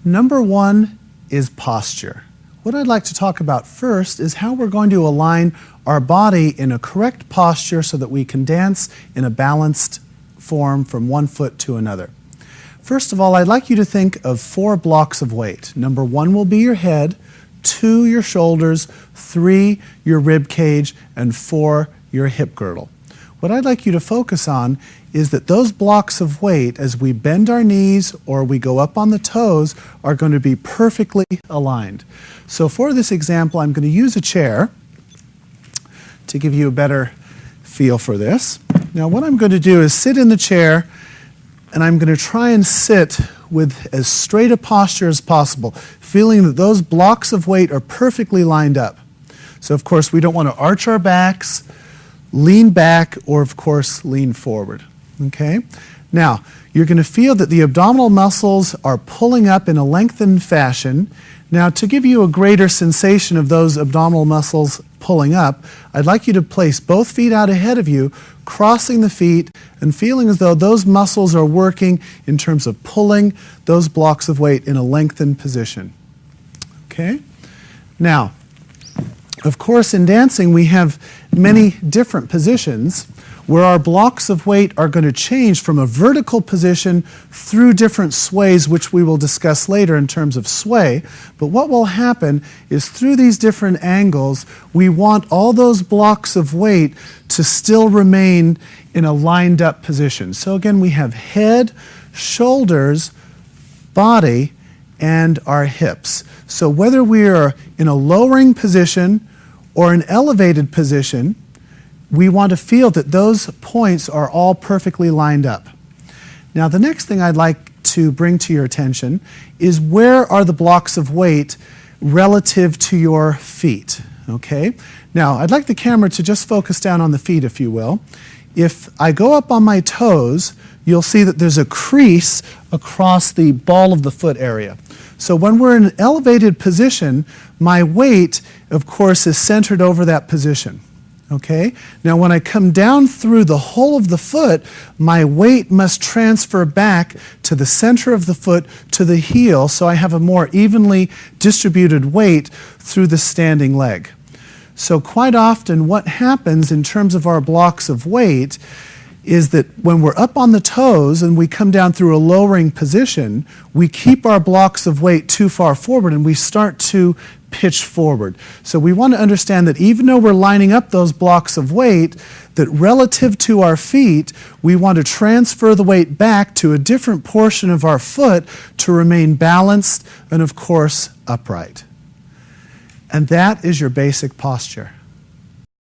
Number one is posture. What I'd like to talk about first is how we're going to align our body in a correct posture so that we can dance in a balanced form from one foot to another. First of all, I'd like you to think of 4 blocks of weight. Number 1 will be your head, 2 your shoulders, 3 your rib cage, and 4 your hip girdle. What I'd like you to focus on is that those blocks of weight, as we bend our knees or we go up on the toes, are going to be perfectly aligned. So for this example, I'm going to use a chair to give you a better feel for this. Now what I'm going to do is sit in the chair, and I'm going to try and sit with as straight a posture as possible, feeling that those blocks of weight are perfectly lined up. So of course we don't want to arch our backs, lean back, or of course lean forward. Okay? Now, you're going to feel that the abdominal muscles are pulling up in a lengthened fashion. Now, to give you a greater sensation of those abdominal muscles pulling up, I'd like you to place both feet out ahead of you, crossing the feet and feeling as though those muscles are working in terms of pulling those blocks of weight in a lengthened position. Okay? Now, of course, in dancing, we have many different positions where our blocks of weight are going to change from a vertical position through different sways, which we will discuss later in terms of sway. But what will happen is through these different angles, we want all those blocks of weight to still remain in a lined up position. So again, we have head, shoulders, body, and our hips. So whether we are in a lowering position or an elevated position, we want to feel that those points are all perfectly lined up. Now the next thing I'd like to bring to your attention is where are the blocks of weight relative to your feet, okay? Now I'd like the camera to just focus down on the feet, if you will. If I go up on my toes, you'll see that there's a crease across the ball of the foot area. So when we're in an elevated position, my weight, of course, is centered over that position. Okay? Now when I come down through the whole of the foot, my weight must transfer back to the center of the foot, to the heel, so I have a more evenly distributed weight through the standing leg. So quite often what happens in terms of our blocks of weight is that when we're up on the toes and we come down through a lowering position, we keep our blocks of weight too far forward and we start to pitch forward. So we want to understand that even though we're lining up those blocks of weight, that relative to our feet, we want to transfer the weight back to a different portion of our foot to remain balanced and, of course, upright. And that is your basic posture.